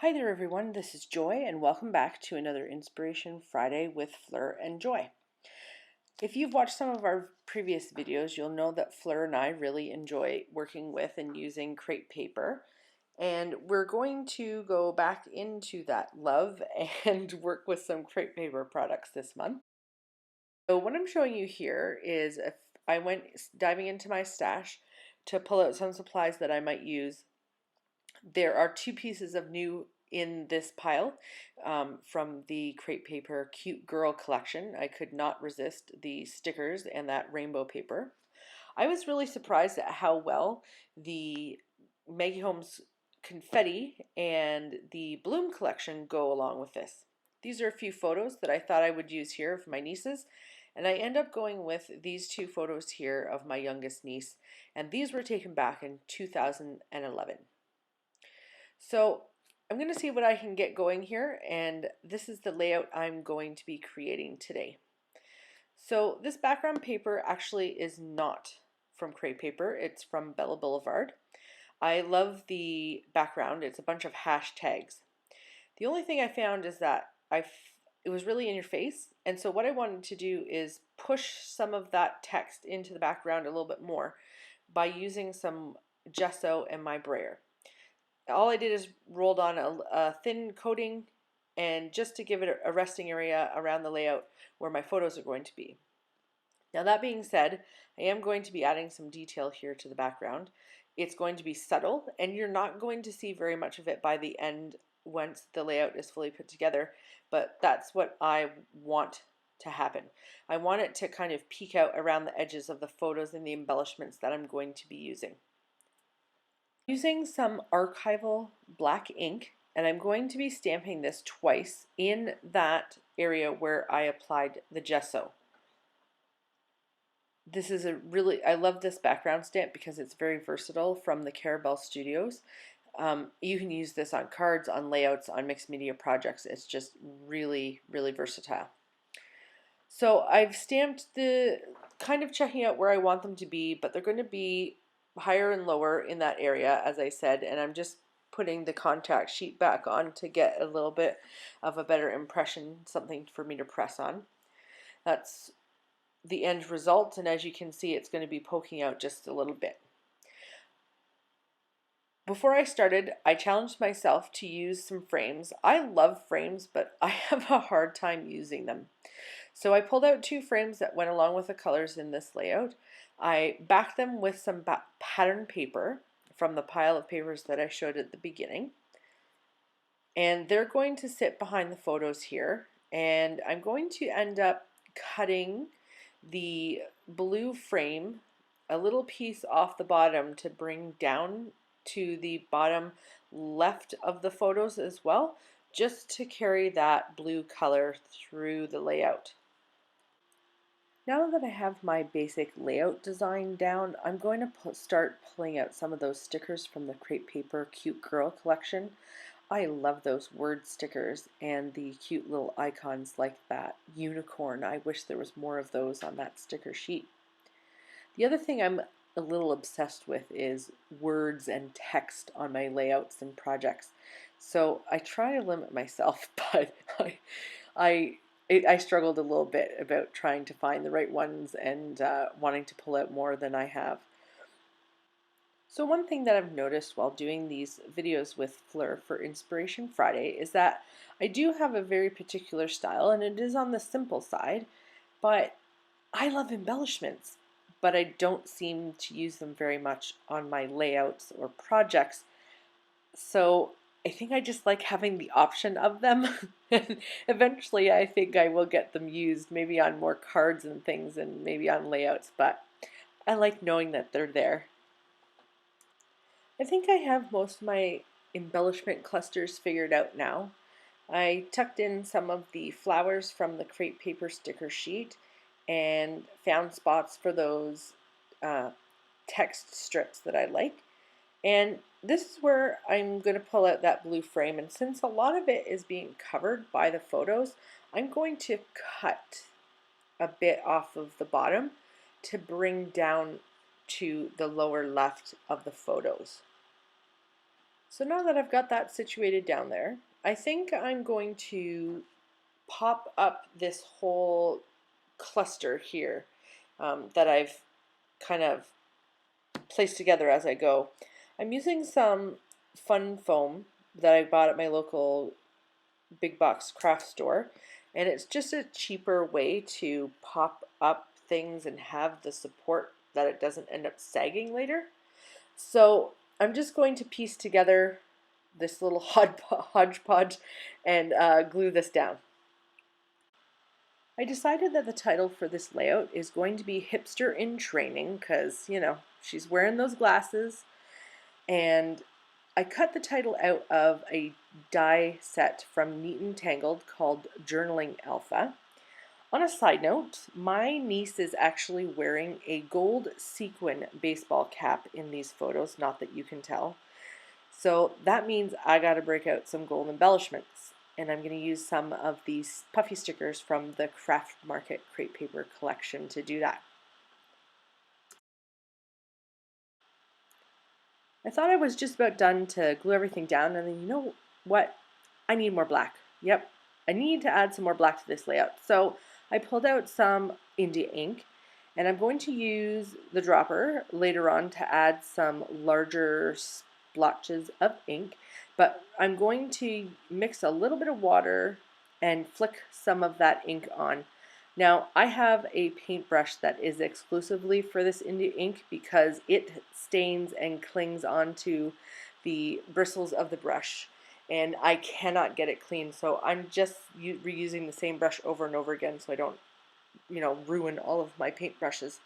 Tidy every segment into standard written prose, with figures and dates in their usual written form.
Hi there everyone, this is Joy and welcome back to another Inspiration Friday with Fleur and Joy. If you've watched some of our previous videos, you'll know that Fleur and I really enjoy working with and using crepe paper. And we're going to go back into that love and work with some crepe paper products this month. So what I'm showing you here is if I went diving into my stash to pull out some supplies that I might use. There are two pieces of new in this pile from the Crepe Paper Cute Girl collection. I could not resist the stickers and that rainbow paper. I was really surprised at how well the Maggie Holmes confetti and the bloom collection go along with this. These are a few photos that I thought I would use here of my nieces, and I end up going with these two photos here of my youngest niece, and these were taken back in 2011. So I'm going to see what I can get going here, and this is the layout I'm going to be creating today. So this background paper actually is not from Crepe Paper, it's from Bella Boulevard. I love the background, it's a bunch of hashtags. The only thing I found is that it was really in your face, and so what I wanted to do is push some of that text into the background a little bit more by using some gesso and my brayer. All I did is rolled on a thin coating and just to give it a resting area around the layout where my photos are going to be. Now that being said, I am going to be adding some detail here to the background. It's going to be subtle and you're not going to see very much of it by the end once the layout is fully put together, but that's what I want to happen. I want it to kind of peek out around the edges of the photos and the embellishments that I'm going to be using. Using some archival black ink, and I'm going to be stamping this twice in that area where I applied the gesso. This is I love this background stamp because it's very versatile from the Carabelle Studios. You can use this on cards, on layouts, on mixed media projects. It's just really, really versatile. So I've stamped the kind of checking out where I want them to be, but they're going to be higher and lower in that area, as I said, and I'm just putting the contact sheet back on to get a little bit of a better impression, something for me to press on. That's the end result, and as you can see, it's going to be poking out just a little bit. Before I started, I challenged myself to use some frames. I love frames, but I have a hard time using them. So I pulled out two frames that went along with the colors in this layout. I backed them with some pattern paper from the pile of papers that I showed at the beginning. And they're going to sit behind the photos here. And I'm going to end up cutting the blue frame a little piece off the bottom to bring down to the bottom left of the photos as well, just to carry that blue color through the layout. Now that I have my basic layout design down, I'm going to start pulling out some of those stickers from the Crepe Paper Cute Girl collection. I love those word stickers and the cute little icons like that unicorn. I wish there was more of those on that sticker sheet. The other thing I'm a little obsessed with is words and text on my layouts and projects. So I try to limit myself, but I struggled a little bit about trying to find the right ones and wanting to pull out more than I have. So one thing that I've noticed while doing these videos with Fleur for Inspiration Friday is that I do have a very particular style, and it is on the simple side, but I love embellishments, but I don't seem to use them very much on my layouts or projects. So I think I just like having the option of them. And eventually I think I will get them used, maybe on more cards and things and maybe on layouts, but I like knowing that they're there. I think I have most of my embellishment clusters figured out now. I tucked in some of the flowers from the crepe paper sticker sheet and found spots for those text strips that I like. And this is where I'm going to pull out that blue frame, and since a lot of it is being covered by the photos, I'm going to cut a bit off of the bottom to bring down to the lower left of the photos. So now that I've got that situated down there, I think I'm going to pop up this whole cluster here that I've kind of placed together as I go. I'm using some fun foam that I bought at my local big box craft store, and it's just a cheaper way to pop up things and have the support that it doesn't end up sagging later. So I'm just going to piece together this little hodgepodge and glue this down. I decided that the title for this layout is going to be Hipster in Training because, you know, she's wearing those glasses, and I cut the title out of a die set from Neat and Tangled called Journaling Alpha. On a side note, my niece is actually wearing a gold sequin baseball cap in these photos, not that you can tell. So that means I got to break out some gold embellishments, and I'm going to use some of these puffy stickers from the Craft Market Crepe Paper collection to do that. I thought I was just about done to glue everything down, and then you know what? I need more black. Yep, I need to add some more black to this layout. So I pulled out some India ink, and I'm going to use the dropper later on to add some larger splotches of ink, but I'm going to mix a little bit of water and flick some of that ink on. Now, I have a paintbrush that is exclusively for this India ink because it stains and clings onto the bristles of the brush, and I cannot get it clean, so I'm just reusing the same brush over and over again so I don't, you know, ruin all of my paintbrushes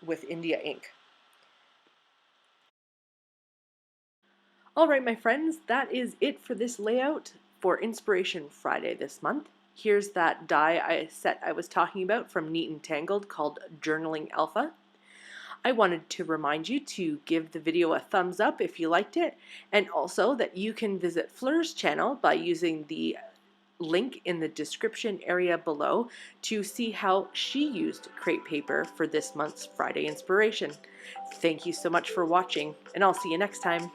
with India ink. Alright my friends, that is it for this layout for Inspiration Friday this month. Here's that die set I was talking about from Neat and Tangled called Journaling Alpha. I wanted to remind you to give the video a thumbs up if you liked it, and also that you can visit Fleur's channel by using the link in the description area below to see how she used crepe paper for this month's Friday inspiration. Thank you so much for watching, and I'll see you next time.